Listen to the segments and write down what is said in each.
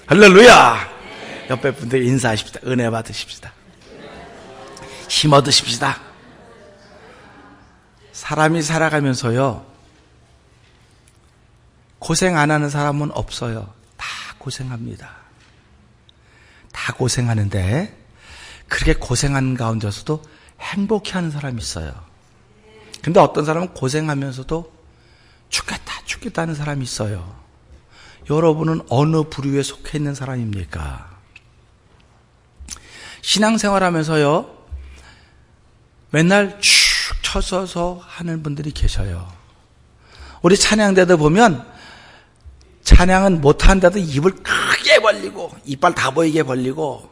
할렐루야. 옆에 분들 인사하십시다. 은혜 받으십시다. 힘 얻으십시다. 사람이 살아가면서요, 고생 안 하는 사람은 없어요. 다 고생합니다. 다 고생하는데 그렇게 고생하는 가운데서도 행복해하는 사람이 있어요. 근데 어떤 사람은 고생하면서도 죽겠다 하는 사람이 있어요. 여러분은 어느 부류에 속해 있는 사람입니까? 신앙생활하면서요, 맨날 축 쳐서서 하는 분들이 계셔요. 우리 찬양대도 보면 찬양은 못하는데도 입을 크게 벌리고 이빨 다 보이게 벌리고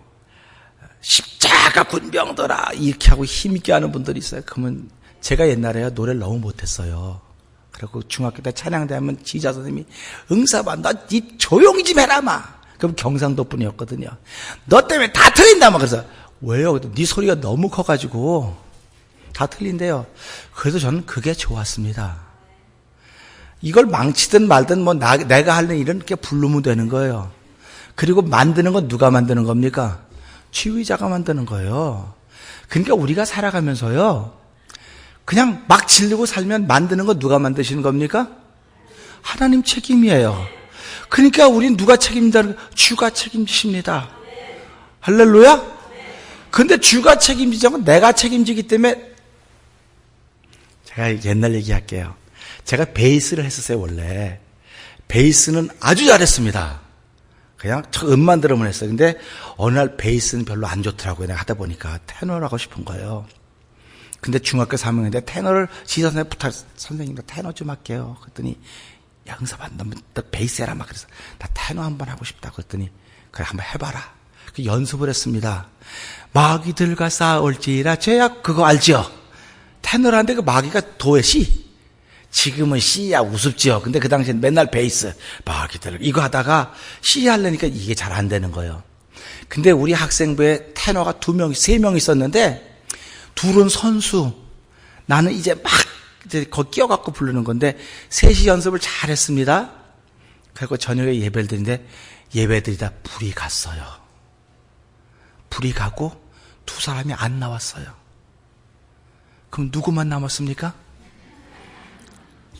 십자가 군병들아 이렇게 하고 힘있게 하는 분들이 있어요. 그러면 제가 옛날에요, 노래를 너무 못했어요. 그리고 중학교 때 찬양대 하면 지휘자 선생님이 응사봐, 너 니 조용히 좀 해라 마. 그럼 경상도 분이었거든요. 너 때문에 다 틀린다 막. 그래서 왜요? 네 소리가 너무 커가지고 다 틀린대요. 그래서 저는 그게 좋았습니다. 이걸 망치든 말든 뭐 내가 하는 일은 이렇게 부르면 되는 거예요. 그리고 만드는 건 누가 만드는 겁니까? 지휘자가 만드는 거예요. 그러니까 우리가 살아가면서요, 그냥 막 질르고 살면 만드는 건 누가 만드시는 겁니까? 하나님 책임이에요. 그러니까 우린 누가 책임진다는 거예요? 주가 책임지십니다. 할렐루야? 근데 주가 책임지지 않고 내가 책임지기 때문에, 제가 옛날 얘기할게요. 제가 베이스를 했었어요, 원래. 베이스는 아주 잘했습니다. 그냥 음만 들으면 했어요. 근데 어느 날 베이스는 별로 안 좋더라고요. 내가 하다 보니까 테너를 하고 싶은 거예요. 근데 중학교 3학년인데 테너를 지선생님 부탁, 선생님 나 테너 좀 할게요. 그랬더니 야 응사봐, 너 베이스 해라 막. 그래서 나 테너 한번 하고 싶다. 그랬더니 그래 한번 해봐라. 그 연습을 했습니다. 마귀들과 싸울지라 죄악, 그거 알죠? 테너라는데 그 마귀가 도의 C, 지금은 C야 우습지요. 근데 그 당시엔 맨날 베이스 마귀들 이거 하다가 C 하려니까 이게 잘 안 되는 거예요. 근데 우리 학생부에 테너가 2명, 3명 있었는데 둘은 선수, 나는 이제 막 이제 거기 끼어갖고 부르는 건데 셋이 연습을 잘했습니다. 그리고 저녁에 예배를 드리는데 예배드리다 불이 갔어요. 불이 가고 2사람이 안 나왔어요. 그럼 누구만 남았습니까?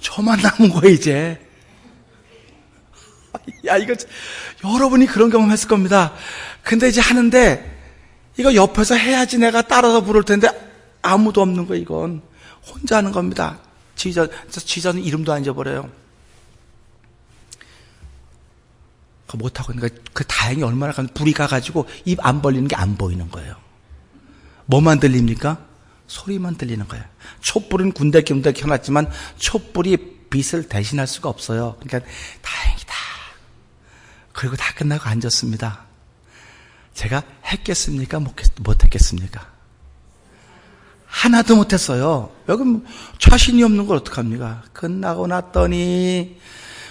저만 남은 거예요, 이제. 야, 이거, 여러분이 그런 경험 했을 겁니다. 근데 이제 하는데, 이거 옆에서 해야지 내가 따라서 부를 텐데, 아무도 없는 거예요, 이건. 혼자 하는 겁니다. 지휘자는 이름도 안 잊어버려요. 그거 못하고 있는 거예요. 그 다행히 얼마나 가면 불이 가가지고 입 안 벌리는 게 안 보이는 거예요. 뭐만 들립니까? 소리만 들리는 거예요. 촛불은 군데 켜놨지만 촛불이 빛을 대신할 수가 없어요. 그러니까 다행이다. 그리고 다 끝나고 앉았습니다. 제가 했겠습니까? 못했겠습니까? 하나도 못했어요. 여기 자신이 없는 걸 어떡합니까? 끝나고 났더니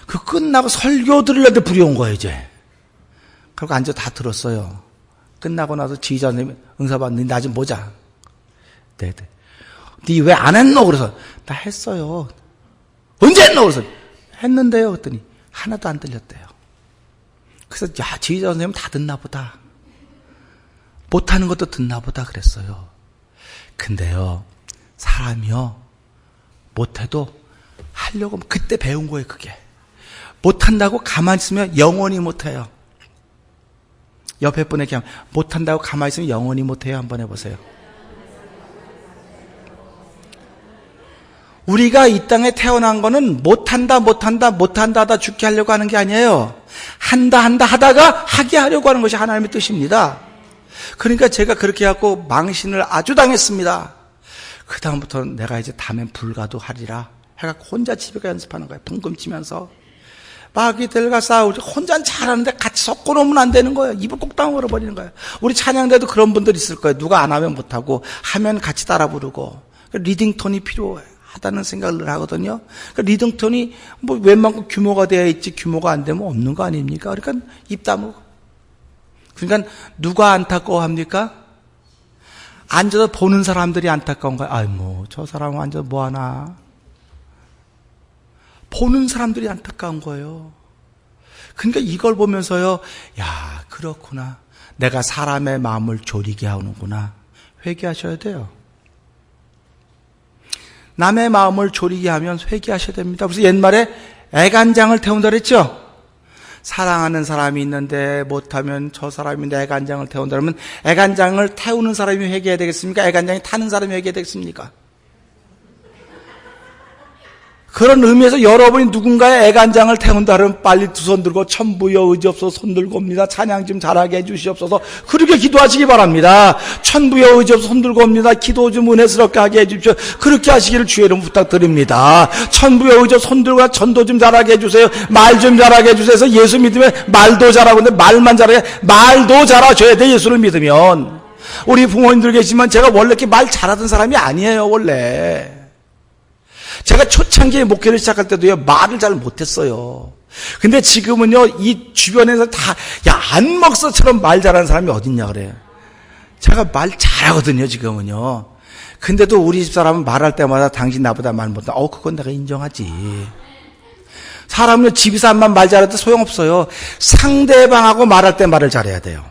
끝나고 설교 들으려는데 불이 온 거예요, 이제. 그리고 앉아 다 들었어요. 끝나고 나서 지휘자 선생님이 응사받는데 나 좀 보자. 네네. 니 왜 안 했노? 그래서 나 했어요. 언제 했노? 그래서 했는데요. 그랬더니 하나도 안 들렸대요. 그래서 야, 지휘자 선생님 다 듣나 보다. 못하는 것도 듣나 보다 그랬어요. 근데요, 사람이요, 못해도 하려고 그때 배운 거예요, 그게. 못한다고 가만히 있으면 영원히 못해요. 옆에 분에게 못한다고 가만히 있으면 영원히 못해요. 한번 해보세요. 우리가 이 땅에 태어난 거는 못한다 하다 죽게 하려고 하는 게 아니에요. 한다 하다가 하게 하려고 하는 것이 하나님의 뜻입니다. 그러니까 제가 그렇게 해갖고 망신을 아주 당했습니다. 그 다음부터는 내가 이제 다음엔 불가도 하리라 해갖고 혼자 집에 가 연습하는 거예요. 붕금 치면서. 마귀들과 싸우지. 혼자는 잘하는데 같이 섞어놓으면 안 되는 거예요. 입을 꼭 다물어 버리는 거예요. 우리 찬양대도 그런 분들 있을 거예요. 누가 안 하면 못하고 하면 같이 따라 부르고. 리딩톤이 필요하다는 생각을 늘 하거든요. 리딩톤이 뭐 웬만큼 규모가 돼야 있지 규모가 안 되면 없는 거 아닙니까? 그러니까 입 다물고. 그러니까 누가 안타까워합니까? 앉아서 보는 사람들이 안타까운 거예요. 아이 뭐 저 사람 앉아서 뭐 하나. 보는 사람들이 안타까운 거예요. 그러니까 이걸 보면서요, 야, 그렇구나. 내가 사람의 마음을 졸이게 하는구나. 회개하셔야 돼요. 남의 마음을 졸이게 하면 회개하셔야 됩니다. 그래서 옛말에 애간장을 태운다 그랬죠? 사랑하는 사람이 있는데 못하면 저 사람이 내 애간장을 태운다 그러면 애간장을 태우는 사람이 회개해야 되겠습니까? 애간장이 타는 사람이 회개해야 되겠습니까? 그런 의미에서 여러분이 누군가의 애간장을 태운다 그러면 빨리 두 손 들고 천부여 의지없어서 손 들고 옵니다. 찬양 좀 잘하게 해주시옵소서. 그렇게 기도하시기 바랍니다. 천부여 의지없어서 손 들고 옵니다. 기도 좀 은혜스럽게 하게 해주십시오. 그렇게 하시기를 주의 이름 부탁드립니다. 천부여 의지없어서 손 들고 전도 좀 잘하게 해주세요. 말 좀 잘하게 해주세요. 그래서 예수 믿으면 말도 잘하고 근데 말만 잘하게 말도 잘하셔야 돼. 예수를 믿으면. 우리 부모님들 계시지만 제가 원래 이렇게 말 잘하던 사람이 아니에요. 원래. 제가 초창기에 목회를 시작할 때도요, 말을 잘 못했어요. 근데 지금은요, 이 주변에서 다, 야, 안목서처럼 말 잘하는 사람이 어딨냐 그래요. 제가 말 잘하거든요, 지금은요. 근데도 우리 집사람은 말할 때마다 당신 나보다 말 못한다. 그건 내가 인정하지. 사람은 집사람만 말 잘해도 소용없어요. 상대방하고 말할 때 말을 잘해야 돼요.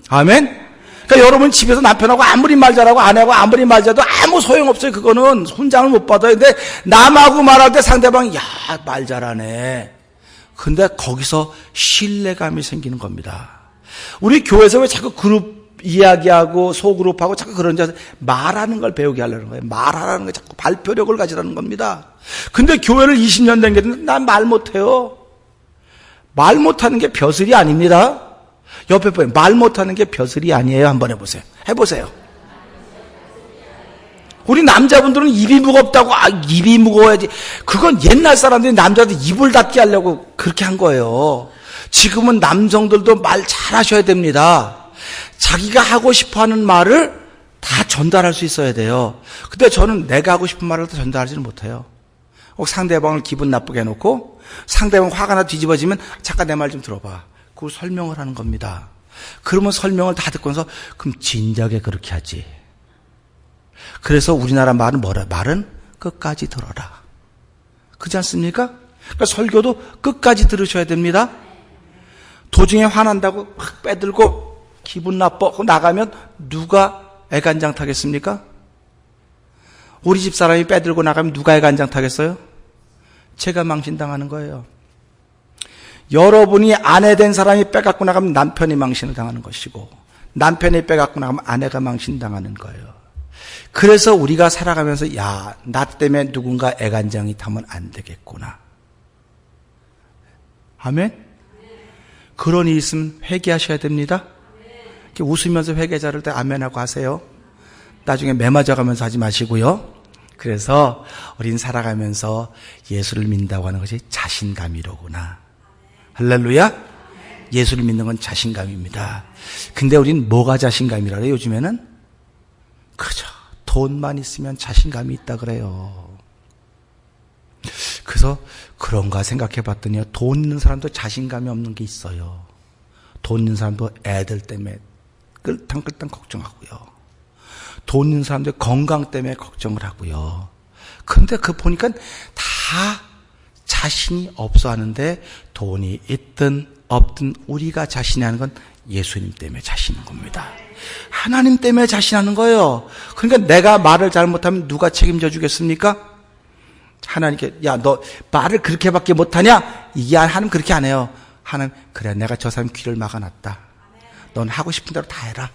아멘? 그러니까 여러분 집에서 남편하고 아무리 말 잘하고 아내하고 아무리 말 잘해도 아무 소용없어요. 그거는 훈장을 못 받아요. 근데 남하고 말할 때 상대방이 야, 말 잘하네. 근데 거기서 신뢰감이 생기는 겁니다. 우리 교회에서 왜 자꾸 그룹 이야기하고 소그룹하고 자꾸 그런지 말하는 걸 배우게 하려는 거예요. 말하라는 거 자꾸 발표력을 가지라는 겁니다. 근데 교회를 20년 된 게 난 말 못해요. 말 못하는 게 벼슬이 아닙니다. 옆에 보면 말 못하는 게 벼슬이 아니에요. 한번 해보세요. 해보세요. 우리 남자분들은 입이 무겁다고 입이 무거워야지. 그건 옛날 사람들이 남자들 입을 닫게 하려고 그렇게 한 거예요. 지금은 남성들도 말 잘하셔야 됩니다. 자기가 하고 싶어하는 말을 다 전달할 수 있어야 돼요. 근데 저는 내가 하고 싶은 말을 다 전달하지는 못해요. 꼭 상대방을 기분 나쁘게 해놓고 상대방 화가 나 뒤집어지면 잠깐 내 말 좀 들어봐. 그걸 설명을 하는 겁니다. 그러면 설명을 다 듣고서 그럼 진작에 그렇게 하지. 그래서 우리나라 말은 뭐라? 말은 끝까지 들어라. 그렇지 않습니까? 그러니까 설교도 끝까지 들으셔야 됩니다. 도중에 화난다고 확 빼들고 기분 나빠 나가면 누가 애간장 타겠습니까? 우리 집 사람이 빼들고 나가면 누가 애간장 타겠어요? 제가 망신당하는 거예요. 여러분이 아내 된 사람이 빼갖고 나가면 남편이 망신을 당하는 것이고 남편이 빼갖고 나가면 아내가 망신당하는 거예요. 그래서 우리가 살아가면서 야, 나 때문에 누군가 애간장이 타면 안 되겠구나. 아멘? 그런 일이 있으면 회개하셔야 됩니다. 이렇게 웃으면서 회개 자를 때 아멘하고 하세요. 나중에 매 맞아가면서 하지 마시고요. 그래서 우린 살아가면서 예수를 믿는다고 하는 것이 자신감이로구나. 할렐루야. 예수를 믿는 건 자신감입니다. 근데 우린 뭐가 자신감이라 그래요? 요즘에는 그죠. 돈만 있으면 자신감이 있다 그래요. 그래서 그런가 생각해 봤더니 돈 있는 사람도 자신감이 없는 게 있어요. 돈 있는 사람도 애들 때문에 끌탕끌탕 걱정하고요. 돈 있는 사람들 건강 때문에 걱정을 하고요. 근데 그 보니까 다 자신이 없어 하는데 돈이 있든 없든 우리가 자신하는 건 예수님 때문에 자신하는 겁니다. 하나님 때문에 자신하는 거예요. 그러니까 내가 말을 잘못하면 누가 책임져 주겠습니까? 하나님께 야, 너 말을 그렇게밖에 못하냐? 이게 하나님 그렇게 안 해요. 하나님 그래 내가 저 사람 귀를 막아놨다. 넌 하고 싶은 대로 다 해라.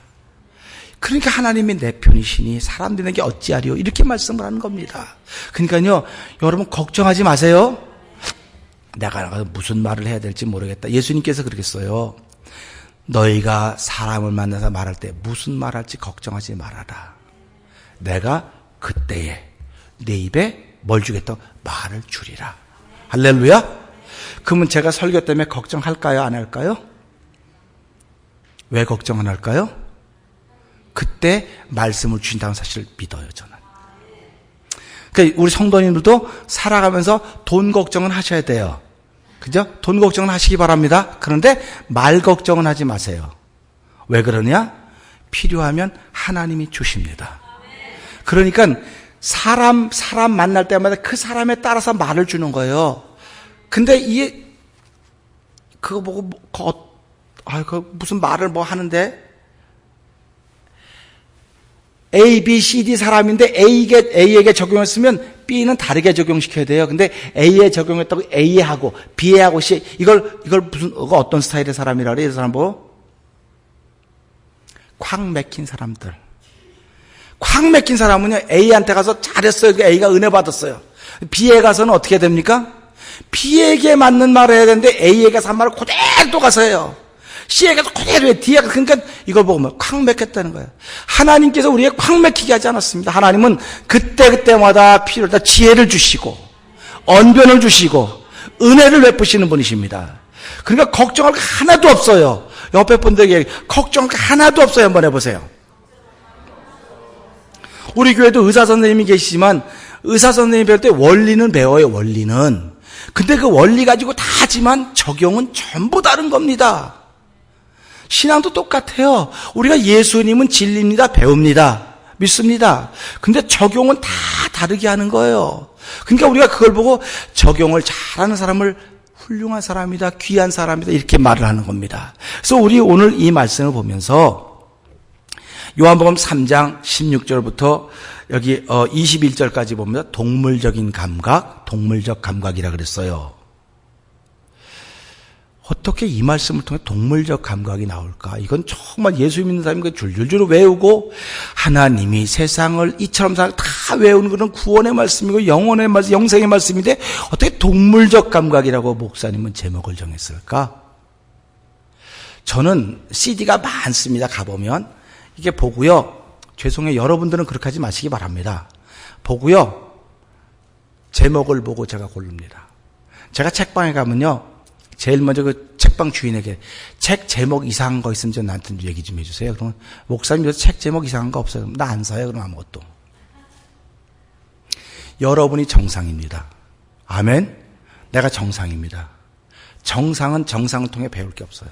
그러니까 하나님이 내 편이시니 사람들에게 어찌하리요? 이렇게 말씀을 하는 겁니다. 그러니까요, 여러분 걱정하지 마세요. 내가 나가서 무슨 말을 해야 될지 모르겠다. 예수님께서 그러겠어요. 너희가 사람을 만나서 말할 때 무슨 말할지 걱정하지 말아라. 내가 그때에 내 입에 뭘 주겠다? 말을 주리라. 할렐루야. 그러면 제가 설교 때문에 걱정할까요? 안 할까요? 왜 걱정 안 할까요? 그때 말씀을 주신다는 사실을 믿어요, 저는. 그러니까 우리 성도님들도 살아가면서 돈 걱정은 하셔야 돼요. 그죠? 돈 걱정은 하시기 바랍니다. 그런데 말 걱정은 하지 마세요. 왜 그러냐? 필요하면 하나님이 주십니다. 그러니까 사람 만날 때마다 그 사람에 따라서 말을 주는 거예요. 근데 그거 보고 무슨 말을 뭐 하는데 A, B, C, D 사람인데 A에게 적용했으면 B는 다르게 적용시켜야 돼요. 근데 A에 적용했다고 A에 하고 B에 하고 C 이걸 어떤 스타일의 사람이라 그래? 이 사람 뭐? 콱 맥힌 사람들. 콱 맥힌 사람은요, A한테 가서 잘했어요. A가 은혜 받았어요. B에 가서는 어떻게 됩니까? B에게 맞는 말을 해야 되는데 A에게 가서 한 말을 그대로 또 가서 해요. C에게 가서 그대로 해요. D에 가서. 그러니까 이걸 보면 콱 맥혔다는 거예요. 하나님께서 우리에게 콱 맥히게 하지 않았습니다. 하나님은 그때마다 필요할 때 지혜를 주시고 언변을 주시고 은혜를 베푸시는 분이십니다. 그러니까 걱정할 거 하나도 없어요. 옆에 분들에게 걱정할 거 하나도 없어요. 한번 해보세요. 우리 교회도 의사 선생님이 계시지만 의사 선생님이 배울 때 원리는 배워요. 원리는. 근데 그 원리 가지고 다 하지만 적용은 전부 다른 겁니다. 신앙도 똑같아요. 우리가 예수님은 진리입니다. 배웁니다. 믿습니다. 근데 적용은 다 다르게 하는 거예요. 그러니까 우리가 그걸 보고 적용을 잘하는 사람을 훌륭한 사람이다, 귀한 사람이다 이렇게 말을 하는 겁니다. 그래서 우리 오늘 이 말씀을 보면서 요한복음 3장 16절부터 여기 21절까지 보면 동물적인 감각, 동물적 감각이라 그랬어요. 어떻게 이 말씀을 통해 동물적 감각이 나올까? 이건 정말 예수 믿는 사람이 줄줄줄 외우고 하나님이 세상을 이처럼 다 외우는 그런 구원의 말씀이고 영원의 말씀, 영생의 말씀인데 어떻게 동물적 감각이라고 목사님은 제목을 정했을까? 저는 CD가 많습니다. 가보면 이게 보고요. 죄송해요. 여러분들은 그렇게 하지 마시기 바랍니다. 보고요. 제목을 보고 제가 고릅니다. 제가 책방에 가면요. 제일 먼저 그 책방 주인에게 책 제목 이상한 거 있으면 좀 나한테 얘기 좀 해주세요. 그러면 목사님 여기서 책 제목 이상한 거 없어요. 나 안 사요. 그럼 아무것도. 여러분이 정상입니다. 아멘. 내가 정상입니다. 정상은 정상을 통해 배울 게 없어요.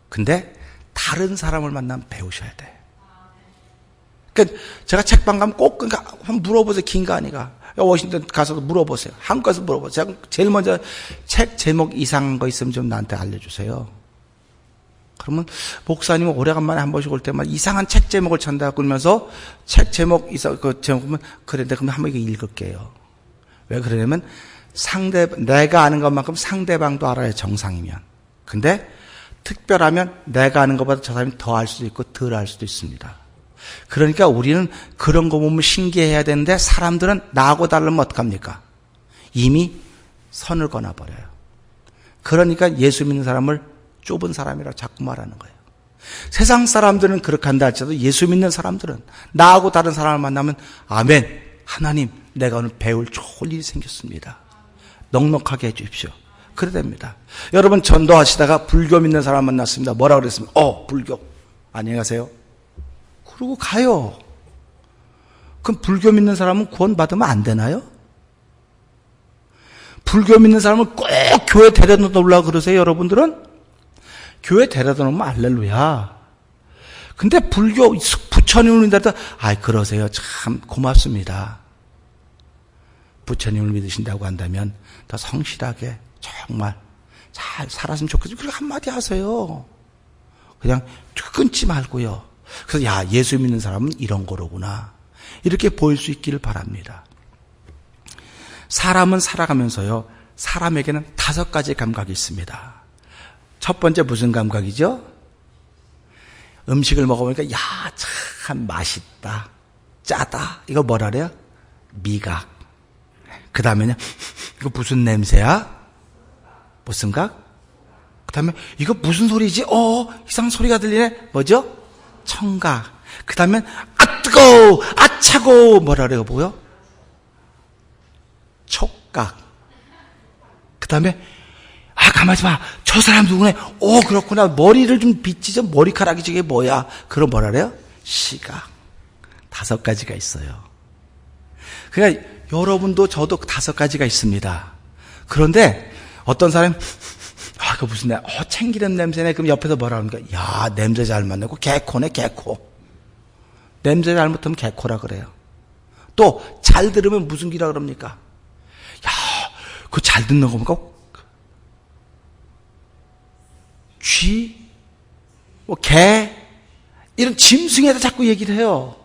근데 다른 사람을 만나면 배우셔야 돼. 그러니까 제가 책방 가면 꼭 그러니까 한번 물어보세요. 긴가아니가. 워싱턴 가서도 물어보세요. 한국 가서 물어보세요. 제가 제일 먼저 책 제목 이상한 거 있으면 좀 나한테 알려주세요. 그러면 목사님은 오래간만에 한 번씩 올 때마다 이상한 책 제목을 찾는다 그러면서 책 제목 그 제목 보면 그래 내가 그럼 한번 이거 읽을게요. 왜 그러냐면 내가 아는 것만큼 상대방도 알아야 정상이면. 근데 특별하면 내가 아는 것보다 저 사람이 더 알 수도 있고 덜 알 수도 있습니다. 그러니까 우리는 그런 거 보면 신기해야 되는데 사람들은 나하고 다르면 어떡합니까? 이미 선을 그어버려요. 그러니까 예수 믿는 사람을 좁은 사람이라고 자꾸 말하는 거예요. 세상 사람들은 그렇게 한다 할지라도 예수 믿는 사람들은 나하고 다른 사람을 만나면 아멘, 하나님 내가 오늘 배울 좋은 일이 생겼습니다. 넉넉하게 해 주십시오. 그래 됩니다. 여러분 전도하시다가 불교 믿는 사람 만났습니다. 뭐라고 그랬습니까? 불교. 안녕히 가세요. 그러고 가요. 그럼 불교 믿는 사람은 구원 받으면 안 되나요? 불교 믿는 사람은 꼭 교회 데려다 놓으려고 그러세요, 여러분들은? 교회 데려다 놓으면 알렐루야. 근데 불교 부처님을 믿는다, 그러세요. 참 고맙습니다. 부처님을 믿으신다고 한다면 더 성실하게 정말 잘 살았으면 좋겠어요. 그렇게 한마디 하세요. 그냥 끊지 말고요. 그래서 예수 믿는 사람은 이런 거로구나. 이렇게 보일 수 있기를 바랍니다. 사람은 살아가면서요. 사람에게는 5가지 감각이 있습니다. 첫 번째 무슨 감각이죠? 음식을 먹어보니까 참 맛있다. 짜다. 이거 뭐라 그래요? 미각. 그 다음에는 이거 무슨 냄새야? 무슨 각? 그 다음에 이거 무슨 소리지? 이상한 소리가 들리네. 뭐죠? 청각. 그 다음엔 뜨거워, 차고 뭐라 그래요, 뭐요? 촉각. 그 다음에 가만히 봐. 저 사람 누구네? 그렇구나. 머리를 좀 빗지죠. 머리카락이 저게 뭐야? 그럼 뭐라 그래요? 시각. 5가지가 있어요. 그러니까 여러분도 저도 5가지가 있습니다. 그런데 어떤 사람이 이거 무슨 참기름 냄새네. 그럼 옆에서 뭐라 그러니까 냄새 잘 맡고 개코네, 개코. 냄새 잘 맡으면 개코라 그래요. 또 잘 들으면 무슨 기라 그럽니까? 그 잘 듣는 거 보니까 뭐 개, 이런 짐승에다 자꾸 얘기를 해요.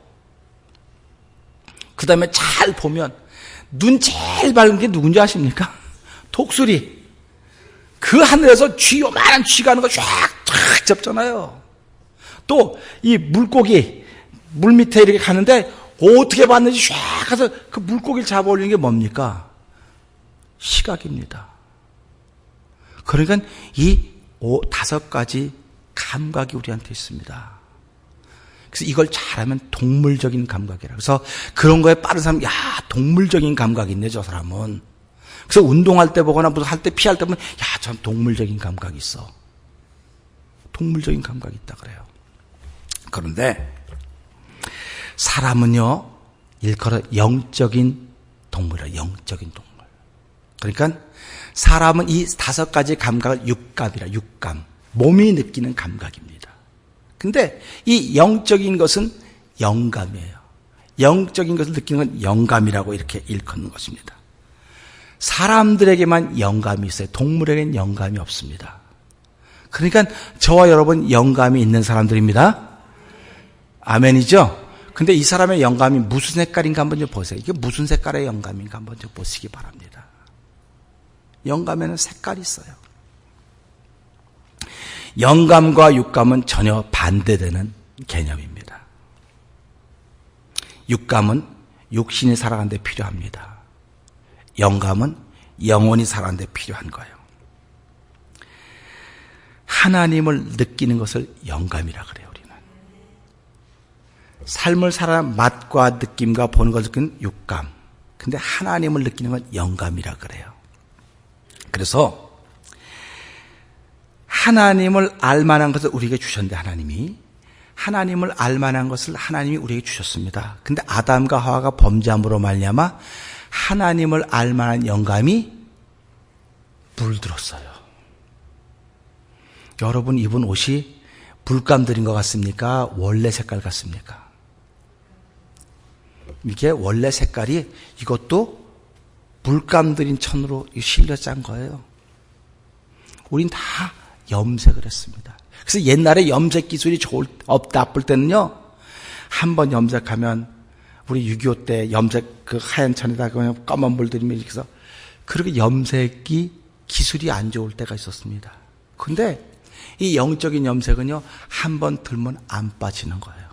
그 다음에 잘 보면 눈 제일 밝은 게 누군지 아십니까? 독수리. 그 하늘에서 요만한 쥐가 하는 거 쫙 잡잖아요. 또 이 물고기, 물 밑에 이렇게 가는데 어떻게 봤는지 쫙 가서 그 물고기를 잡아 올리는 게 뭡니까? 시각입니다. 그러니까 이 5가지 감각이 우리한테 있습니다. 그래서 이걸 잘하면 동물적인 감각이라. 그래서 그런 거에 빠른 사람, 야, 동물적인 감각이 있네, 저 사람은. 그래서 운동할 때 보거나 무슨 할 때 피할 때 보면, 야, 전 동물적인 감각이 있어. 동물적인 감각이 있다 그래요. 그런데 사람은요, 일컬어 영적인 동물이라, 영적인 동물. 그러니까 사람은 이 5가지 감각을 육감이라, 육감. 몸이 느끼는 감각입니다. 근데 이 영적인 것은 영감이에요. 영적인 것을 느끼는 건 영감이라고 이렇게 일컫는 것입니다. 사람들에게만 영감이 있어요. 동물에게는 영감이 없습니다. 그러니까 저와 여러분 영감이 있는 사람들입니다. 아멘이죠? 근데 이 사람의 영감이 무슨 색깔인가 한번 좀 보세요. 이게 무슨 색깔의 영감인가 한번 좀 보시기 바랍니다. 영감에는 색깔이 있어요. 영감과 육감은 전혀 반대되는 개념입니다. 육감은 육신이 살아가는 데 필요합니다. 영감은 영혼이 살아가는 데 필요한 거예요. 하나님을 느끼는 것을 영감이라 그래요, 우리는. 삶을 살아가는 맛과 느낌과 보는 것을 느끼는 육감. 근데 하나님을 느끼는 건 영감이라 그래요. 그래서 하나님을 알만한 것을 우리에게 주셨는데, 하나님을 알만한 것을 하나님이 우리에게 주셨습니다. 근데 아담과 하와가 범죄함으로 말미암아 하나님을 알만한 영감이 물들었어요. 여러분 입은 옷이 물감 들인 것 같습니까? 원래 색깔 같습니까? 이게 원래 색깔이 이것도 물감 들인 천으로 실려 짠 거예요. 우린 다 염색을 했습니다. 그래서 옛날에 염색 기술이 나쁠 때는요, 한번 염색하면 우리 6.25 때 염색 그 하얀 천에다 그냥 까만 물 들이면 이렇게 해서 그렇게 염색이 기술이 안 좋을 때가 있었습니다. 근데 이 영적인 염색은요, 한번 들면 안 빠지는 거예요.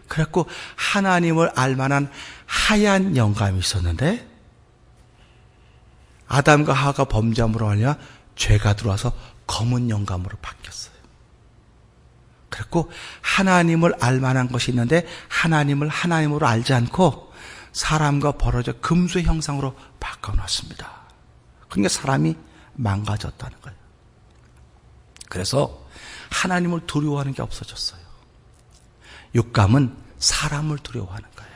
그래갖고 하나님을 알만한 하얀 영감이 있었는데 아담과 하와가 범죄함으로 말미암아 죄가 들어와서 검은 영감으로 바뀌었어요. 그래갖고 하나님을 알만한 것이 있는데 하나님을 하나님으로 알지 않고 사람과 벌어져 금수의 형상으로 바꿔놨습니다. 그러니까 사람이 망가졌다는 거예요. 그래서 하나님을 두려워하는 게 없어졌어요. 육감은 사람을 두려워하는 거예요.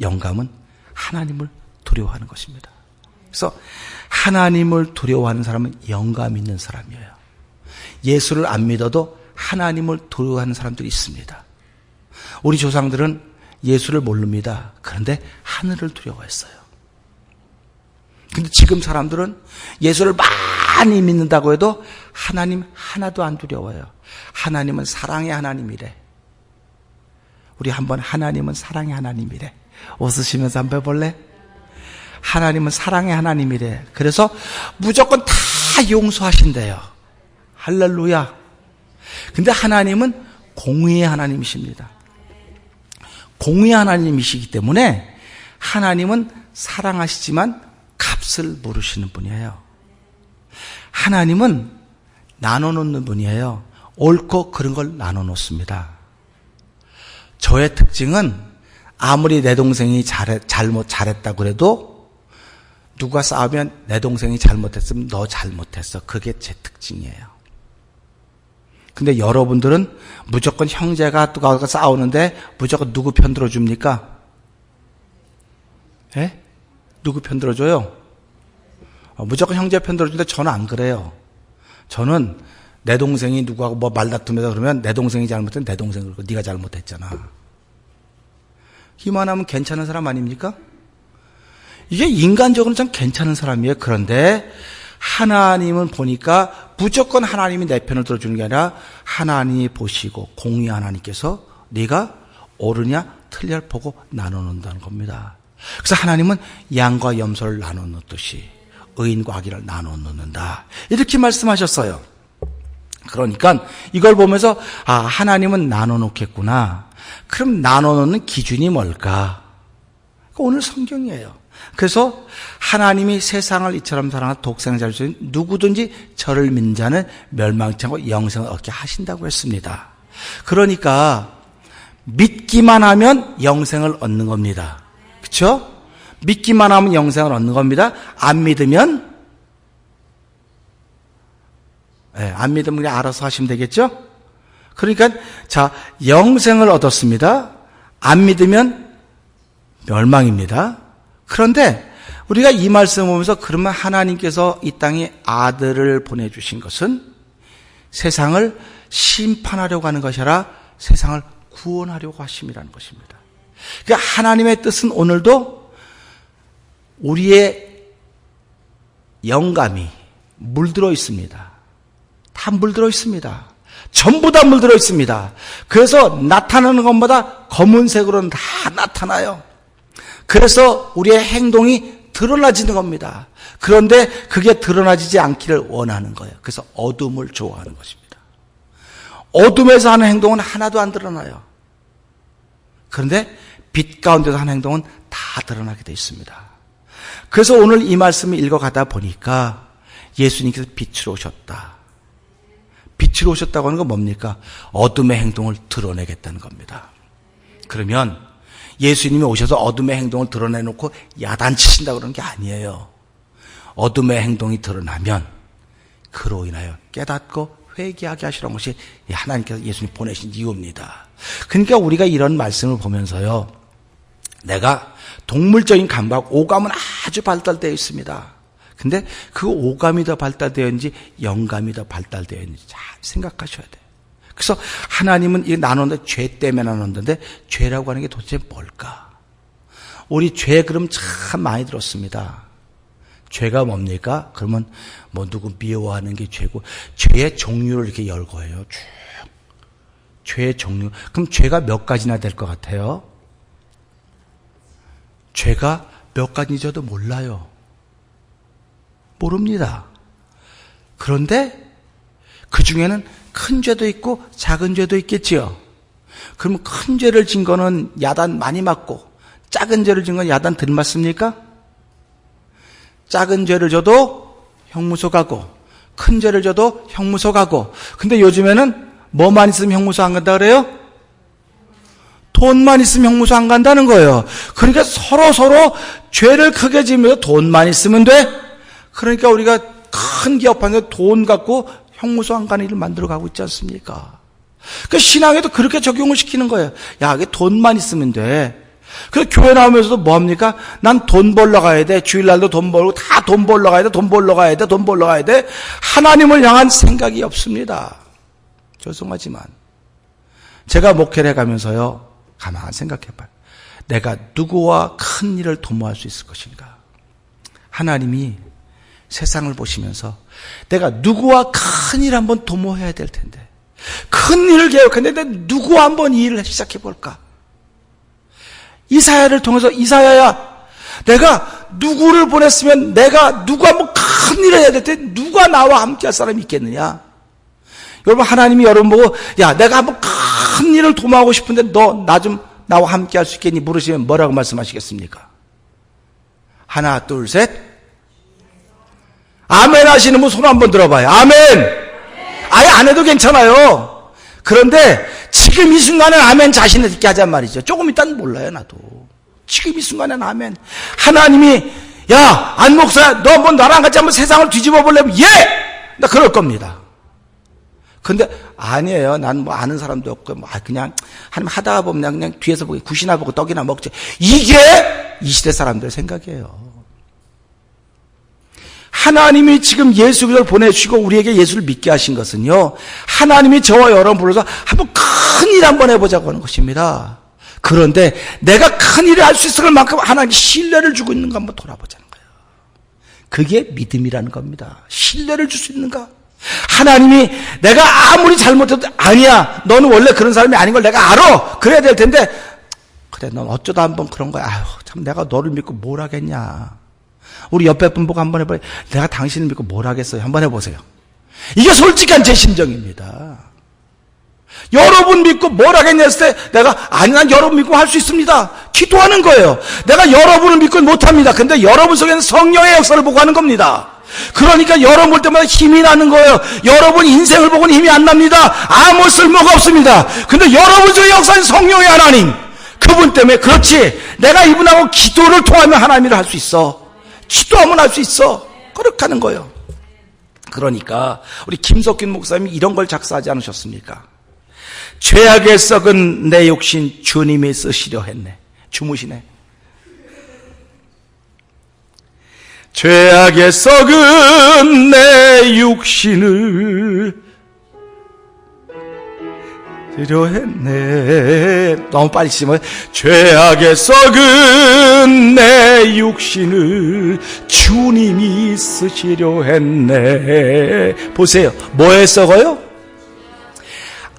영감은 하나님을 두려워하는 것입니다. 그래서 하나님을 두려워하는 사람은 영감 있는 사람이에요. 예수를 안 믿어도 하나님을 두려워하는 사람들이 있습니다. 우리 조상들은 예수를 모릅니다. 그런데 하늘을 두려워했어요. 근데 지금 사람들은 예수를 많이 믿는다고 해도 하나님 하나도 안 두려워요. 하나님은 사랑의 하나님이래. 우리 한번 하나님은 사랑의 하나님이래. 웃으시면서 한번 해볼래? 하나님은 사랑의 하나님이래. 그래서 무조건 다 용서하신대요. 할렐루야. 근데 하나님은 공의의 하나님이십니다. 공의의 하나님이시기 때문에 하나님은 사랑하시지만 값을 모르시는 분이에요. 하나님은 나눠놓는 분이에요. 옳고 그런 걸 나눠놓습니다. 저의 특징은 아무리 내 동생이 잘했다고 그래도 누가 싸우면 내 동생이 잘못했으면 너 잘못했어. 그게 제 특징이에요. 근데 여러분들은 무조건 형제가 누가 싸우는데 무조건 누구 편 들어줍니까? 예? 누구 편 들어줘요? 무조건 형제 편 들어주는데 저는 안 그래요. 저는 내 동생이 누구하고 뭐 말다툼해서 그러면 내 동생이 잘못했면 내 동생을 그러고 네가 잘못했잖아. 이만하면 괜찮은 사람 아닙니까? 이게 인간적으로는 참 괜찮은 사람이에요. 그런데 하나님은 보니까 무조건 하나님이 내 편을 들어주는 게 아니라 하나님이 보시고 공의 하나님께서 네가 옳으냐 틀려 보고 나눠놓는다는 겁니다. 그래서 하나님은 양과 염소를 나눠놓듯이 의인과 악인을 나눠놓는다. 이렇게 말씀하셨어요. 그러니까 이걸 보면서 하나님은 나눠놓겠구나. 그럼 나눠놓는 기준이 뭘까? 오늘 성경이에요. 그래서 하나님이 세상을 이처럼 사랑하는 독생자를 주신 누구든지 저를 믿는 자는 멸망치 않고 영생을 얻게 하신다고 했습니다. 그러니까 믿기만 하면 영생을 얻는 겁니다. 그렇죠? 믿기만 하면 영생을 얻는 겁니다. 안 믿으면 안 믿으면 그냥 알아서 하시면 되겠죠? 그러니까 자, 영생을 얻었습니다. 안 믿으면 멸망입니다. 그런데 우리가 이 말씀을 보면서 그러면 하나님께서 이 땅에 아들을 보내주신 것은 세상을 심판하려고 하는 것이 아니라 세상을 구원하려고 하심이라는 것입니다. 그러니까 하나님의 뜻은 오늘도 우리의 영감이 물들어 있습니다. 다 물들어 있습니다. 전부 다 물들어 있습니다. 그래서 나타나는 것마다 검은색으로는 다 나타나요. 그래서 우리의 행동이 드러나지는 겁니다. 그런데 그게 드러나지지 않기를 원하는 거예요. 그래서 어둠을 좋아하는 것입니다. 어둠에서 하는 행동은 하나도 안 드러나요. 그런데 빛 가운데서 하는 행동은 다 드러나게 되어 있습니다. 그래서 오늘 이 말씀을 읽어가다 보니까 예수님께서 빛으로 오셨다. 빛으로 오셨다고 하는 건 뭡니까? 어둠의 행동을 드러내겠다는 겁니다. 그러면 예수님이 오셔서 어둠의 행동을 드러내놓고 야단치신다고 그러는 게 아니에요. 어둠의 행동이 드러나면 그로 인하여 깨닫고 회개하게 하시라는 것이 하나님께서 예수님 보내신 이유입니다. 그러니까 우리가 이런 말씀을 보면서요, 내가 동물적인 감각, 오감은 아주 발달되어 있습니다. 근데 그 오감이 더 발달되어 있는지 영감이 더 발달되어 있는지 잘 생각하셔야 돼요. 그래서 하나님은 이 나누는데 죄 때문에 나누는데 죄라고 하는 게 도대체 뭘까? 우리 죄 그럼 참 많이 들었습니다. 죄가 뭡니까? 그러면 뭐 누구 미워하는 게 죄고, 죄의 종류를 이렇게 열거해요. 쭉. 죄의 종류. 그럼 죄가 몇 가지나 될 것 같아요? 죄가 몇 가지인지 저도 몰라요. 모릅니다. 그런데 그 중에는 큰 죄도 있고 작은 죄도 있겠지요. 그럼 큰 죄를 진 거는 야단 많이 맞고 작은 죄를 진 건 야단 덜 맞습니까? 작은 죄를 져도 형무소 가고 큰 죄를 져도 형무소 가고, 근데 요즘에는 뭐만 있으면 형무소 안 간다 그래요? 돈만 있으면 형무소 안 간다는 거예요. 그러니까 서로 죄를 크게 지으면서 돈만 있으면 돼? 그러니까 우리가 큰 기업한테 돈 갖고 형무소 안 가는 일을 만들어 가고 있지 않습니까? 그 신앙에도 그렇게 적용을 시키는 거예요. 야, 이게 돈만 있으면 돼. 그래서 교회 나오면서도 뭐 합니까? 난 돈 벌러 가야 돼. 주일날도 돈 벌고 다 돈 벌러 가야 돼. 돈 벌러 가야 돼. 돈 벌러 가야 돼. 하나님을 향한 생각이 없습니다. 죄송하지만 제가 목회를 해가면서요, 가만히 생각해봐요. 내가 누구와 큰 일을 도모할 수 있을 것인가? 하나님이 세상을 보시면서 내가 누구와 큰 일 한번 도모해야 될 텐데, 큰 일을 계획했는데 누구 한번 이 일을 시작해볼까? 이사야를 통해서, 이사야야, 내가 누구를 보냈으면 내가 누구 한번 큰 일을 해야 될 때 누가 나와 함께 할 사람이 있겠느냐? 여러분, 하나님이 여러분 보고, 야, 내가 한번 큰 일을 도모하고 싶은데 너 나와 함께 할 수 있겠니? 물으시면 뭐라고 말씀하시겠습니까? 하나, 둘, 셋. 아멘 하시는 분 손 한번 들어봐요. 아멘. 아예 안 해도 괜찮아요. 그런데 지금 이 순간엔 아멘 자신 있게 하잔 말이죠. 조금 있다는 몰라요, 나도. 지금 이 순간엔 아멘. 하나님이, 야, 안 목사야, 너 한번 나랑 같이 한번 세상을 뒤집어 볼래면, 예! 나 그럴 겁니다. 근데 아니에요. 난 뭐 아는 사람도 없고, 뭐 그냥 하나님 하다가 보면 그냥 뒤에서 보고 굿이나 보고 떡이나 먹지. 이게 이 시대 사람들의 생각이에요. 하나님이 지금 예수 그리스도를 보내주시고 우리에게 예수를 믿게 하신 것은요, 하나님이 저와 여러분 불러서 한번 큰 일 한번 해보자고 하는 것입니다. 그런데 내가 큰 일을 할 수 있을 만큼 하나님께 신뢰를 주고 있는가 한번 돌아보자는 거예요. 그게 믿음이라는 겁니다. 신뢰를 줄 수 있는가? 하나님이 내가 아무리 잘못해도 아니야, 너는 원래 그런 사람이 아닌 걸 내가 알아, 그래야 될 텐데, 그래 넌 어쩌다 한번 그런 거야. 아유 참 내가 너를 믿고 뭘 하겠냐. 우리 옆에 분 보고 한번 해봐요. 내가 당신을 믿고 뭘 하겠어요. 한번 해보세요. 이게 솔직한 제 심정입니다. 여러분 믿고 뭘 하겠냐 했을 때 내가 아니 난 여러분 믿고 할 수 있습니다. 기도하는 거예요. 내가 여러분을 믿고 못합니다. 근데 여러분 속에는 성령의 역사를 보고 하는 겁니다. 그러니까 여러분 볼 때마다 힘이 나는 거예요. 여러분 인생을 보고는 힘이 안 납니다. 아무 쓸모가 없습니다. 근데 여러분 속의 역사는 성령의 하나님, 그분 때문에. 그렇지, 내가 이분하고 기도를 통하면 하나님을 할 수 있어. 기도하면 할 수 있어. 그렇게 하는 거예요. 그러니까 우리 김석균 목사님이 이런 걸 작사하지 않으셨습니까? 죄악에 썩은 내 육신 주님이 쓰시려 했네. 주무시네. 죄악에 썩은 내 육신을 쓰려 했네. 너무 빨리 치면 죄악에 썩은 내 육신을 주님이 쓰시려 했네. 보세요. 뭐에 썩어요?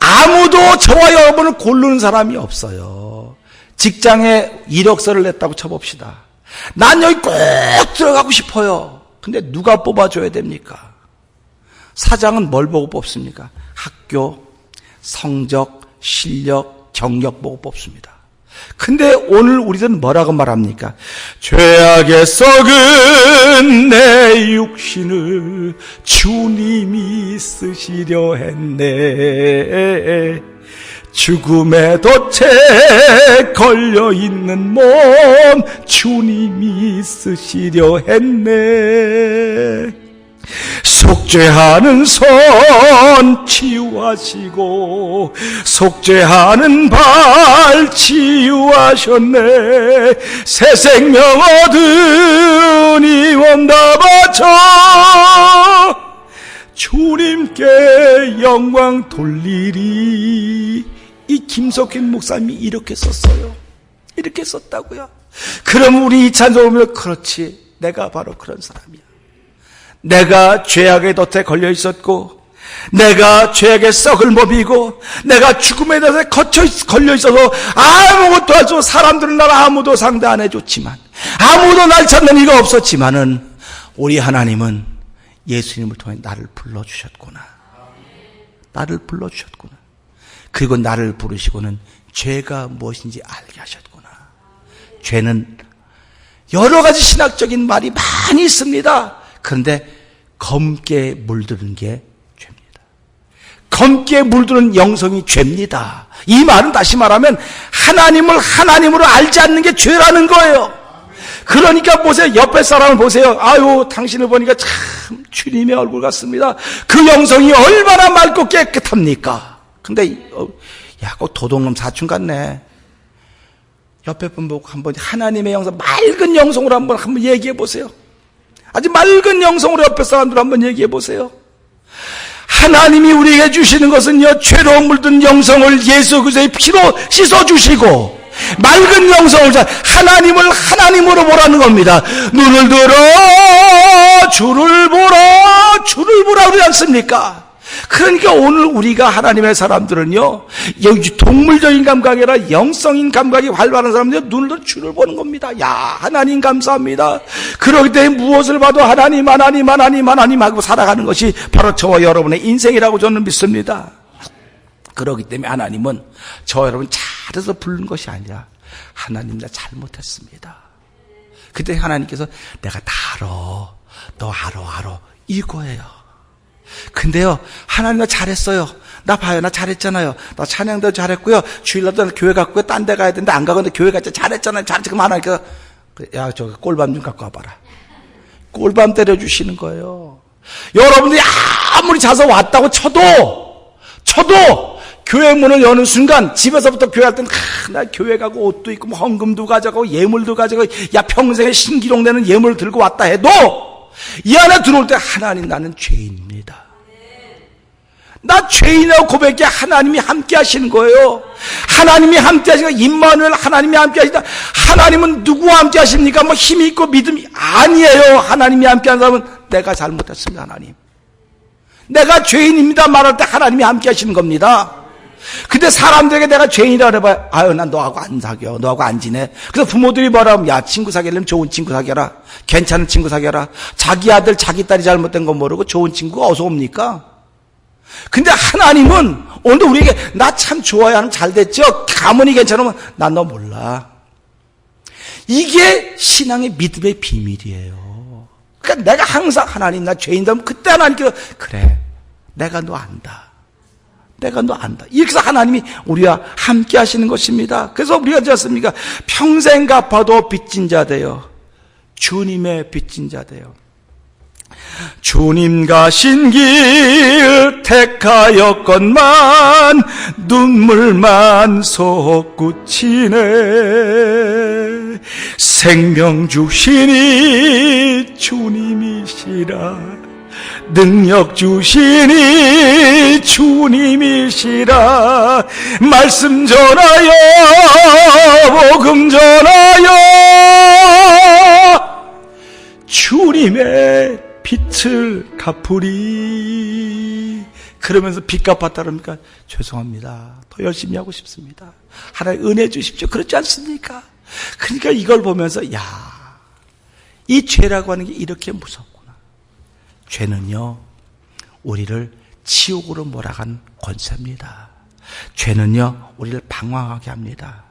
아무도 저와 여러분을 고르는 사람이 없어요. 직장에 이력서를 냈다고 쳐봅시다. 난 여기 꼭 들어가고 싶어요. 근데 누가 뽑아줘야 됩니까? 사장은 뭘 보고 뽑습니까? 학교, 성적, 실력, 경력 보고 뽑습니다. 근데 오늘 우리들은 뭐라고 말합니까? 죄악에 썩은 내 육신을 주님이 쓰시려 했네. 죽음의 덫에 걸려있는 몸 주님이 쓰시려 했네. 속죄하는 손 치유하시고 속죄하는 발 치유하셨네. 새 생명 얻은 이 몸 다 바쳐 주님께 영광 돌리리. 이 김석현 목사님이 이렇게 썼어요. 이렇게 썼다고요. 그럼 우리 이 찬송을 보면 그렇지, 내가 바로 그런 사람이야. 내가 죄악의 덫에 걸려 있었고, 내가 죄악의 썩을 몸이고, 내가 죽음의 덫에 걸려 있어서 아무것도 할 수 없어. 사람들은 나를 아무도 상대 안 해줬지만, 아무도 날 찾는 이가 없었지만은, 우리 하나님은 예수님을 통해 나를 불러주셨구나. 나를 불러주셨구나. 그리고 나를 부르시고는 죄가 무엇인지 알게 하셨구나. 죄는 여러 가지 신학적인 말이 많이 있습니다. 그런데 검게 물드는 게 죄입니다. 검게 물드는 영성이 죄입니다. 이 말은 다시 말하면 하나님을 하나님으로 알지 않는 게 죄라는 거예요. 그러니까 보세요. 옆에 사람을 보세요. 아유, 당신을 보니까 참 주님의 얼굴 같습니다. 그 영성이 얼마나 맑고 깨끗합니까? 근데 야, 그 도둑놈 사춘 같네. 옆에 분 보고 한번 하나님의 영성, 맑은 영성으로 한번 얘기해 보세요. 아주 맑은 영성으로 옆에 사람들 한번 얘기해 보세요. 하나님이 우리에게 주시는 것은요, 죄로 물든 영성을 예수 그리스도의 피로 씻어주시고 맑은 영성을 하나님을 하나님으로 보라는 겁니다. 눈을 들어 주를 보라, 주를 보라 그러지 않습니까? 그러니까 오늘 우리가 하나님의 사람들은요, 여기 동물적인 감각이 아니라 영성인 감각이 활발한 사람들은 눈을 들어 주를 보는 겁니다. 야, 하나님 감사합니다. 그렇기 때문에 무엇을 봐도 하나님 하나님 하나님 하나님 하고 살아가는 것이 바로 저와 여러분의 인생이라고 저는 믿습니다. 그렇기 때문에 하나님은 저와 여러분 잘해서 부른 것이 아니라 하나님 나 잘못했습니다. 그때 하나님께서 내가 다 알아, 너 알아 이거예요. 근데요, 하나님 나 잘했어요. 나 봐요, 나 잘했잖아요. 나 찬양도 잘했고요. 주일날도 교회 갔고요. 딴 데 가야 되는데 안 가는데 교회 갔자 잘했잖아요. 지금 하나님께서 야, 저 꿀밤 좀 갖고 와봐라. 꿀밤 때려주시는 거예요. 여러분들이 아무리 자서 왔다고 쳐도 교회 문을 여는 순간 집에서부터 교회 할 때는 나 교회 가고 옷도 입고 뭐 헌금도 가져가고 예물도 가져가고 야 평생에 신기록 내는 예물을 들고 왔다 해도 이 안에 들어올 때 하나님 나는 죄인입니다. 나 죄인이라고 고백해 하나님이 함께 하시는 거예요. 하나님이 함께 하시니까 임마누엘 하나님이 함께 하시다. 하나님은 누구와 함께 하십니까? 뭐 힘이 있고 믿음이 아니에요. 하나님이 함께 하는 사람은 내가 잘못했습니다. 하나님. 내가 죄인입니다. 말할 때 하나님이 함께 하시는 겁니다. 근데 사람들에게 내가 죄인이라 그래봐요. 아유, 난 너하고 안 사겨. 너하고 안 지내. 그래서 부모들이 뭐라 하면, 야, 친구 사귀려면 좋은 친구 사귀어라. 괜찮은 친구 사귀어라. 자기 아들, 자기 딸이 잘못된 거 모르고 좋은 친구가 어서 옵니까? 근데 하나님은 오늘도 우리에게 나 참 좋아요. 하는 잘 됐죠? 가문이 괜찮으면 난 너 몰라. 이게 신앙의 믿음의 비밀이에요. 그러니까 내가 항상 하나님 나 죄인이라면 그때 하나님께서 그래 내가 너 안다. 내가 너 안다. 이렇게 해서 하나님이 우리와 함께 하시는 것입니다. 그래서 우리가 어찌 않습니까? 평생 갚아도 빚진 자 되어 주님의 빚진 자 되어 주님 가신 길 택하였건만 눈물만 솟구치네. 생명 주시니 주님이시라. 능력 주시니 주님이시라. 말씀 전하여 복음 전하여 주님의 빚을 갚으리. 그러면서 빚 갚았다 그럽니까? 죄송합니다. 더 열심히 하고 싶습니다. 하나님 은혜 주십시오. 그렇지 않습니까? 그러니까 이걸 보면서 야, 이 죄라고 하는 게 이렇게 무섭구나. 죄는요 우리를 지옥으로 몰아간 권세입니다. 죄는요 우리를 방황하게 합니다.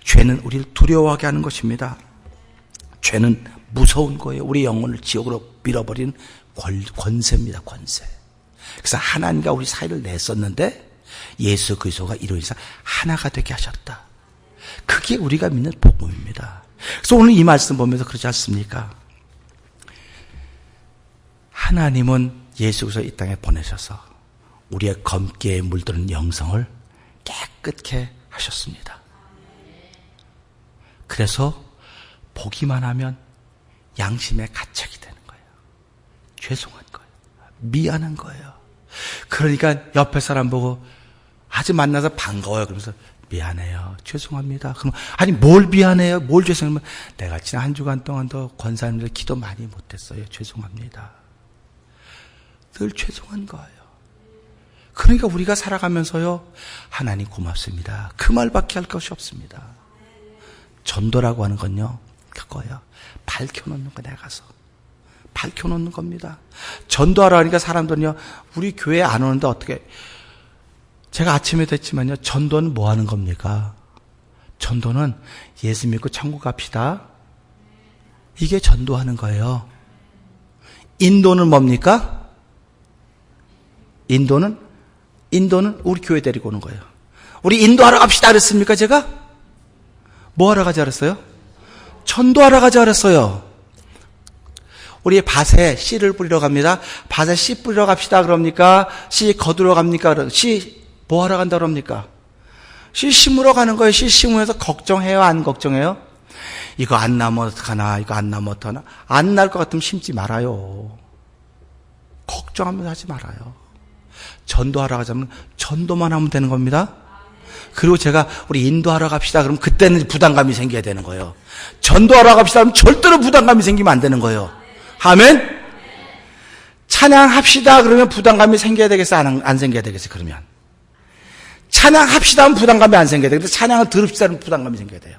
죄는 우리를 두려워하게 하는 것입니다. 죄는 무서운 거예요. 우리 영혼을 지옥으로 밀어버리는 권세입니다. 권세. 그래서 하나님과 우리 사이를 냈었는데 예수 그리스도가 이로 인해서 하나가 되게 하셨다. 그게 우리가 믿는 복음입니다. 그래서 오늘 이 말씀 보면서 그러지 않습니까? 하나님은 예수 그리스도 이 땅에 보내셔서 우리의 검게에 물드는 영성을 깨끗게 하셨습니다. 그래서 보기만 하면 양심의 가책이 되는 거예요. 죄송한 거예요. 미안한 거예요. 그러니까 옆에 사람 보고 아주 만나서 반가워요. 그러면서 미안해요. 죄송합니다. 그럼 아니 뭘 미안해요? 뭘 죄송하면 내가 지난 한 주간 동안 더 권사님들 기도 많이 못했어요. 죄송합니다. 늘 죄송한 거예요. 그러니까 우리가 살아가면서요 하나님 고맙습니다. 그 말밖에 할 것이 없습니다. 전도라고 하는 건요 그거예요. 밝혀놓는 거. 내가 가서 밝혀놓는 겁니다. 전도하러 하니까 사람들은요 우리 교회 안 오는데 어떻게. 제가 아침에도 했지만요 전도는 뭐 하는 겁니까? 전도는 예수 믿고 천국 갑시다. 이게 전도하는 거예요. 인도는 뭡니까? 인도는 우리 교회 데리고 오는 거예요. 우리 인도하러 갑시다 그랬습니까? 제가? 뭐 하러 가자 그랬어요? 전도하러 가자 그랬어요. 우리 밭에 씨를 뿌리러 갑니다. 밭에 씨 뿌리러 갑시다 그럽니까? 씨 거두러 갑니까? 씨 뭐 하러 간다 그럽니까? 씨 심으러 가는 거예요. 씨 심으면서 걱정해요? 안 걱정해요? 이거 안 나면 어떡하나? 이거 안 나면 어떡하나? 안 날 것 같으면 심지 말아요. 걱정하면서 하지 말아요. 전도하러 가자면 전도만 하면 되는 겁니다. 그리고 제가 우리 인도하러 갑시다 그러면 그때는 부담감이 생겨야 되는 거예요. 전도하러 갑시다 그러면 절대로 부담감이 생기면 안 되는 거예요. 아멘? 찬양합시다 그러면 부담감이 생겨야 되겠어요? 안 생겨야 되겠어요? 그러면 찬양합시다 하면 부담감이 안 생겨야 돼요. 근데 찬양을 들읍시다 하면 부담감이 생겨야 돼요.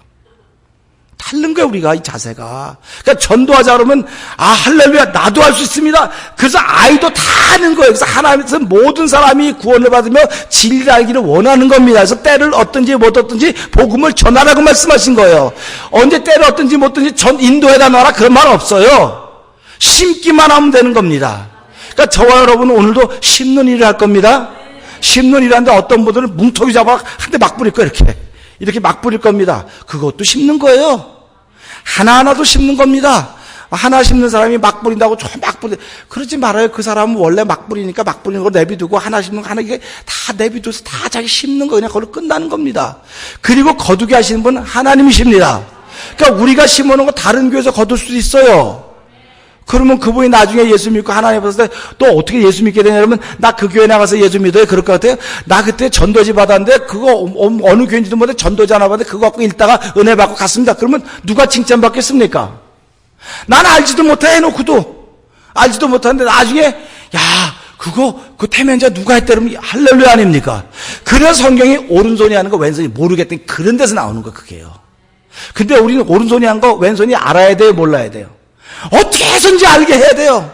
다른 거예요, 우리가, 이 자세가. 그러니까 전도하자 그러면, 할렐루야, 나도 할 수 있습니다. 그래서 아이도 다 하는 거예요. 그래서 하나님께서 모든 사람이 구원을 받으며 진리를 알기를 원하는 겁니다. 그래서 때를 얻든지 못 얻든지 복음을 전하라고 말씀하신 거예요. 언제 때를 얻든지 못 얻든지 인도해다 놔라 그런 말 없어요. 심기만 하면 되는 겁니다. 그러니까 저와 여러분은 오늘도 심는 일을 할 겁니다. 심는 일을 하는데 어떤 분들은 뭉텅이 잡아 한 대 막 뿌릴 거예요, 이렇게 막 뿌릴 겁니다. 그것도 심는 거예요. 하나하나도 심는 겁니다. 하나 심는 사람이 막 뿌린다고 막 뿌리, 그러지 말아요. 그 사람은 원래 막 뿌리니까 막 뿌리는 거 내비두고 하나 심는 거 하나 이게 다 내비둬서 다 자기 심는 거 그냥 거기로 끝나는 겁니다. 그리고 거두게 하시는 분은 하나님이십니다. 그러니까 우리가 심어놓은 거 다른 교회에서 거둘 수도 있어요. 그러면 그분이 나중에 예수 믿고 하나님 봤을 때 또 어떻게 예수 믿게 되냐 그러면 나 그 교회 나가서 예수 믿어요. 그럴 것 같아요. 나 그때 전도지 받았는데 그거 어느 교회인지도 모르는데 전도지 하나 받았는데 그거 갖고 읽다가 은혜 받고 갔습니다. 그러면 누가 칭찬받겠습니까? 난 알지도 못해 해놓고도 알지도 못하는데 나중에 야 그 태면자 누가 했다 그러면 할렐루야 아닙니까? 그래서 성경이 오른손이 하는 거 왼손이 모르겠더니 그런 데서 나오는 거 그게요. 근데 우리는 오른손이 한 거 왼손이 알아야 돼요, 몰라야 돼요? 어떻게 해서인지 알게 해야 돼요.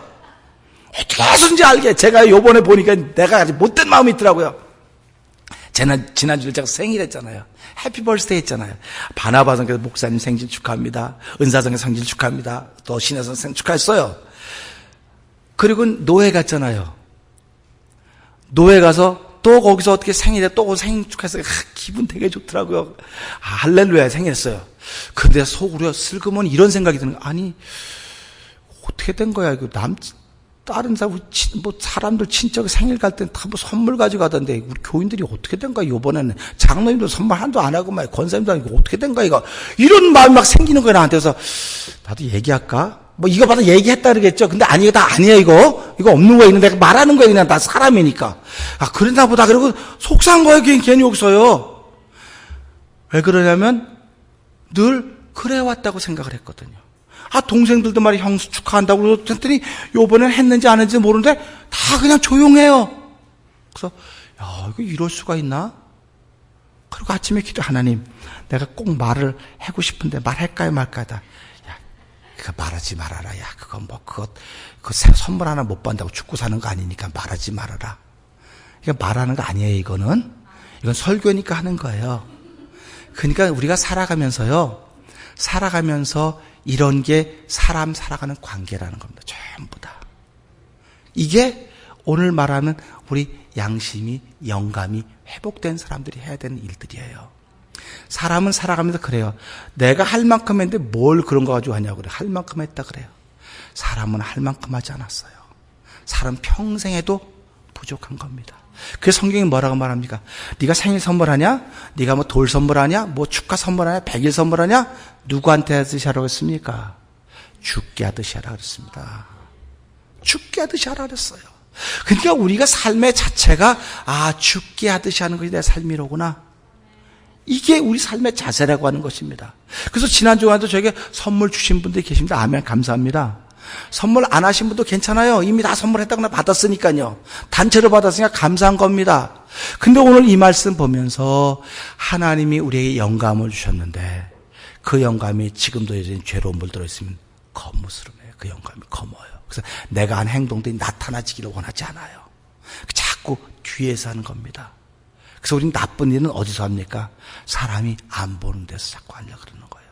어떻게 해서인지 알게. 제가 요번에 보니까 내가 아주 못된 마음이 있더라고요. 지난주에 제가 생일했잖아요. 해피 벌스데이 했잖아요. 바나바성께서 목사님 생신 축하합니다. 은사성의 생신 축하합니다. 또 신혜선 생신 축하했어요. 그리고 노예 갔잖아요. 노예 가서 또 거기서 어떻게 생일에 또 생일 축하했어요. 기분 되게 좋더라고요. 할렐루야 생일했어요. 근데 속으로 슬그머니 이런 생각이 드는 거예요. 아니 어떻게 된 거야 이거 다른 사람들 친척 생일 갈 땐 다 뭐 선물 가지고 가던데 우리 교인들이 어떻게 된 거야 이번에는 장로님도 선물 한도 안 하고 막 권사님도 아니고 어떻게 된 거야 이거 이런 마음이 막 생기는 거야 나한테. 그래서 나도 얘기할까? 뭐 이거 봐도 얘기했다 그러겠죠. 근데 아니 다 아니야 이거 없는 거야. 내가 말하는 거야 그냥 다 사람이니까. 아 그랬나 보다. 그리고 속상한 거야 괜히 여기서요. 왜 그러냐면 늘 그래 왔다고 생각을 했거든요. 아 동생들도 말이 형수 축하한다고 그랬더니 요번엔 했는지 안 했는지 모르는데 다 그냥 조용해요. 그래서 야 이거 이럴 수가 있나? 그리고 아침에 기도 하나님 내가 꼭 말을 하고 싶은데 말할까요 말까요? 그거 말하지 말아라. 야, 그거 선물 하나 못 받는다고 죽고 사는 거 아니니까 말하지 말아라. 이거 말하는 거 아니에요, 이거는. 이건 설교니까 하는 거예요. 그러니까 우리가 살아가면서 이런 게 사람 살아가는 관계라는 겁니다. 전부 다. 이게 오늘 말하는 우리 양심이, 영감이 회복된 사람들이 해야 되는 일들이에요. 사람은 살아가면서 그래요. 내가 할 만큼 했는데 뭘 그런 거 가지고 하냐고 그래. 할 만큼 했다 그래요. 사람은 할 만큼 하지 않았어요. 사람 평생 해도 부족한 겁니다. 그래서 성경이 뭐라고 말합니까? 네가 생일 선물하냐? 네가 뭐 돌 선물하냐? 뭐 축하 선물하냐? 100일 선물하냐? 누구한테 하듯이 하라고 했습니까? 죽게 하듯이 하라고 했습니다. 죽게 하듯이 하라고 했어요. 그러니까 우리가 삶의 자체가 죽게 하듯이 하는 것이 내 삶이로구나. 이게 우리 삶의 자세라고 하는 것입니다. 그래서 지난주에도 저에게 선물 주신 분들이 계십니다. 아멘 감사합니다. 선물 안 하신 분도 괜찮아요. 이미 다 선물했다거나 받았으니까요. 단체로 받았으니까 감사한 겁니다. 근데 오늘 이 말씀 보면서 하나님이 우리에게 영감을 주셨는데 그 영감이 지금도 여전히 죄로운 물 들어있으면 거무스름해요. 그 영감이 거머요. 그래서 내가 한 행동들이 나타나지기를 원하지 않아요. 자꾸 뒤에서 하는 겁니다. 그래서 우리는 나쁜 일은 어디서 합니까? 사람이 안 보는 데서 자꾸 하려고 그러는 거예요.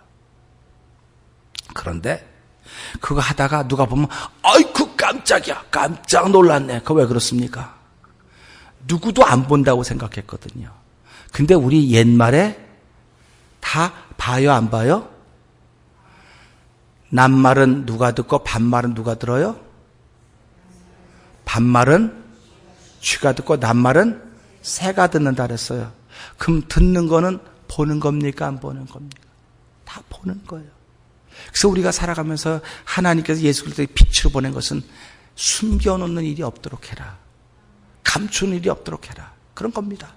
그런데 그거 하다가 누가 보면 아이쿠 깜짝이야. 깜짝 놀랐네. 그거 왜 그렇습니까? 누구도 안 본다고 생각했거든요. 근데 우리 옛말에 다 봐요 안 봐요? 남말은 누가 듣고 반말은 누가 들어요? 반말은 쥐가 듣고 남말은 새가 듣는다 그랬어요. 그럼 듣는 거는 보는 겁니까? 안 보는 겁니까? 다 보는 거예요. 그래서 우리가 살아가면서 하나님께서 예수 그리스도의 빛으로 보낸 것은 숨겨놓는 일이 없도록 해라. 감추는 일이 없도록 해라. 그런 겁니다.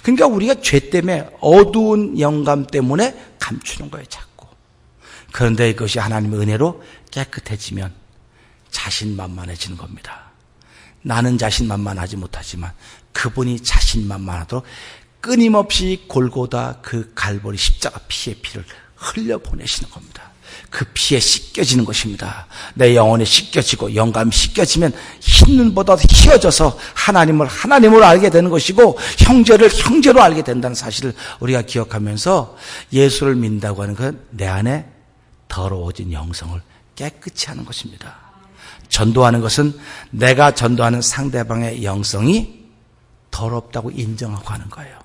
그러니까 우리가 죄 때문에 어두운 영감 때문에 감추는 거예요. 자꾸. 그런데 이것이 하나님의 은혜로 깨끗해지면 자신만만해지는 겁니다. 나는 자신만만하지 못하지만 그분이 자신만만하도록 끊임없이 골고다 그 갈보리 십자가 피의 피를 흘려보내시는 겁니다. 그 피에 씻겨지는 것입니다. 내 영혼이 씻겨지고 영감이 씻겨지면 흰 눈보다 희어져서 하나님을 알게 되는 것이고 형제를 형제로 알게 된다는 사실을 우리가 기억하면서 예수를 믿는다고 하는 건 내 안에 더러워진 영성을 깨끗이 하는 것입니다. 전도하는 것은 내가 전도하는 상대방의 영성이 더럽다고 인정하고 하는 거예요.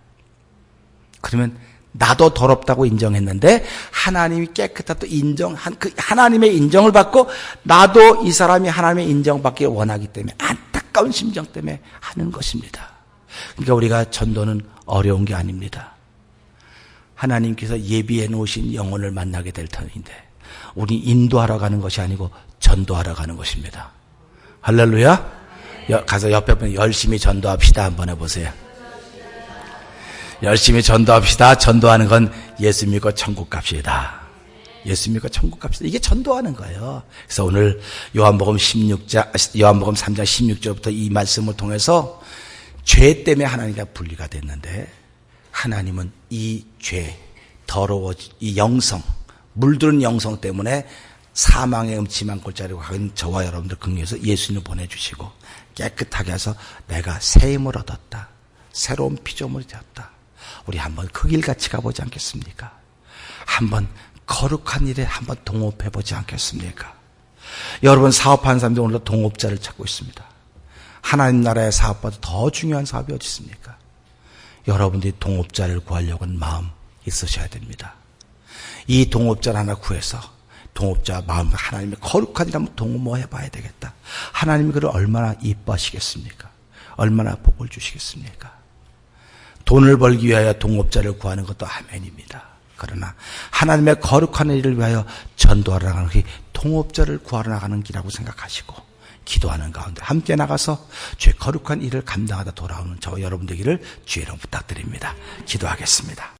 그러면 나도 더럽다고 인정했는데 하나님이 깨끗하다고 인정한 그 하나님의 인정을 받고 나도 이 사람이 하나님의 인정받기 원하기 때문에 안타까운 심정 때문에 하는 것입니다. 그러니까 우리가 전도는 어려운 게 아닙니다. 하나님께서 예비해 놓으신 영혼을 만나게 될 터인데 우리 인도하러 가는 것이 아니고 전도하러 가는 것입니다. 할렐루야. 가서 옆에 분 열심히 전도합시다 한번 해보세요. 열심히 전도합시다. 전도하는 건 예수 믿고 천국 갑시다. 예수 믿고 천국 갑시다. 이게 전도하는 거예요. 그래서 오늘 요한복음 3장 16절부터 이 말씀을 통해서 죄 때문에 하나님과 분리가 됐는데 하나님은 이 죄, 이 영성, 물들은 영성 때문에 사망의 음침한 골짜기로 간 저와 여러분들 긍휼해서 예수님을 보내주시고 깨끗하게 해서 내가 새 힘을 얻었다. 새로운 피조물이 되었다. 우리 한번 그 길 같이 가보지 않겠습니까? 한번 거룩한 일에 한번 동업해보지 않겠습니까? 여러분 사업하는 사람들이 오늘도 동업자를 찾고 있습니다. 하나님 나라의 사업보다 더 중요한 사업이 어디 있습니까? 여러분들이 동업자를 구하려고 하는 마음 있으셔야 됩니다. 이 동업자를 하나 구해서 동업자 마음 하나님의 거룩한 일 한번 동업해봐야 되겠다. 하나님이 그를 얼마나 이뻐하시겠습니까? 얼마나 복을 주시겠습니까? 돈을 벌기 위하여 동업자를 구하는 것도 아멘입니다. 그러나 하나님의 거룩한 일을 위하여 전도하러 나가는 게 동업자를 구하러 나가는 길이라고 생각하시고 기도하는 가운데 함께 나가서 주의 거룩한 일을 감당하다 돌아오는 저와 여러분 되기를 주의 이름 부탁드립니다. 기도하겠습니다.